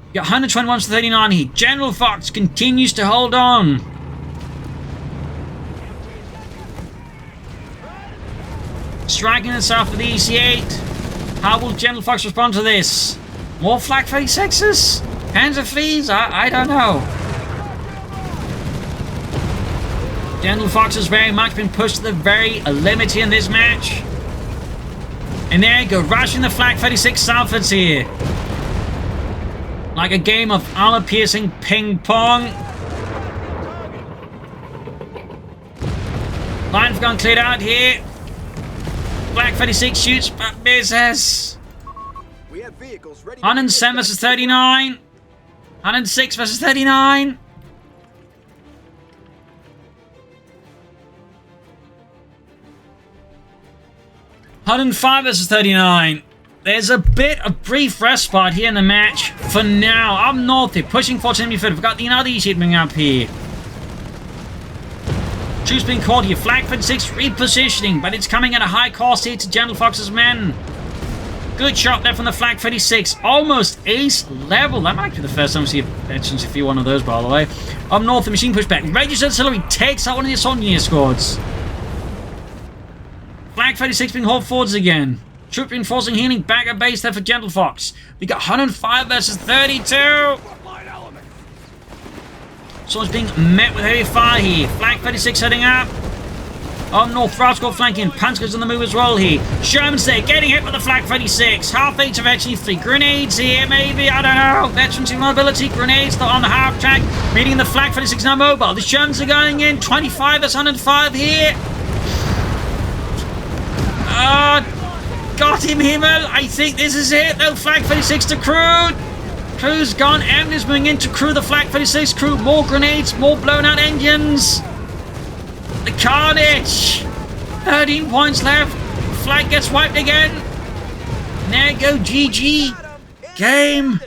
S1: You got 121 to 39 here. Gentlefox continues to hold on. Striking the south with the EC8. How will Gentlefox respond to this? More Flak 36s? Panzer fleas? I don't know. Gentlefox has very much been pushed to the very limit here in this match. And there you go, rushing the Flak 36 southwards here. Like a game of armor-piercing ping-pong. Line for gun cleared out here. Flak 36 shoots, but misses. 107 versus 39. 106 versus 39. $105 versus 39. There's a bit of brief respite here in the match for now. Up north here, pushing for midfield. We've got the another EC coming up here. Troops being called here. Flak 36 repositioning, but it's coming at a high cost here to Gentlefox's men. Good shot there from the Flak 36. Almost ace level. That might be the first time we see a veteran see one of those, by the way. Up north, the machine pushback. Rangers Artillery takes out one of the assault engineer squads. Flak 36 being hauled forwards again. Troop reinforcing healing back at base there for Gentlefox. We got 105 versus 32. So it's being met with heavy fire here. Flak 36 heading up. Up north, Route Squad flanking. Panzer's on the move as well here. Sherman's there, getting hit with the Flak 36. Half H of actually 3 grenades here, maybe. I don't know. Veterans in mobility. Grenades on the half track. Meeting the Flak 36 now mobile. The Shermans are going in. 25 versus 105 here. Got him, Himmel. I think this is it. No, Flak 36 to crew. Crew's gone. Emner's moving in to crew the Flak 36 crew. More grenades, more blown out engines. The carnage. 13 points left. Flag gets wiped again. There you go, GG. Game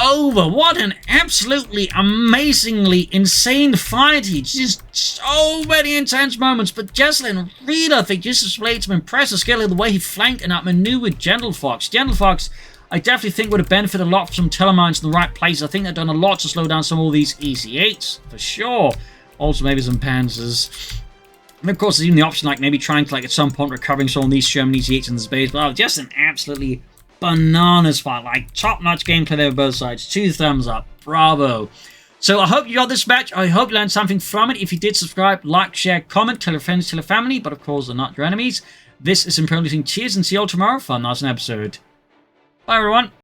S1: over. What an absolutely amazingly insane fight. Just so many intense moments. But Jesulin really, I think, just displayed some impressive skill in the way he flanked and outmaneuvered Gentlefox. Gentlefox, I definitely think would have benefited a lot from some telemines in the right place. I think they've done a lot to slow down some of these EC8s, for sure. Also, maybe some Panzers. And of course, there's even the option, like, maybe trying to, like, at some point recovering some of these Sherman EC8s in the base. But just an absolutely bananas fight. Like, top-notch gameplay there on both sides. 2 thumbs up. Bravo. So I hope you got this match. I hope you learned something from it. If you did, subscribe, like, share, comment, tell your friends, tell your family. But, of course, they're not your enemies. This is Imperial Cheers, and see you all tomorrow for another episode. Bye, everyone.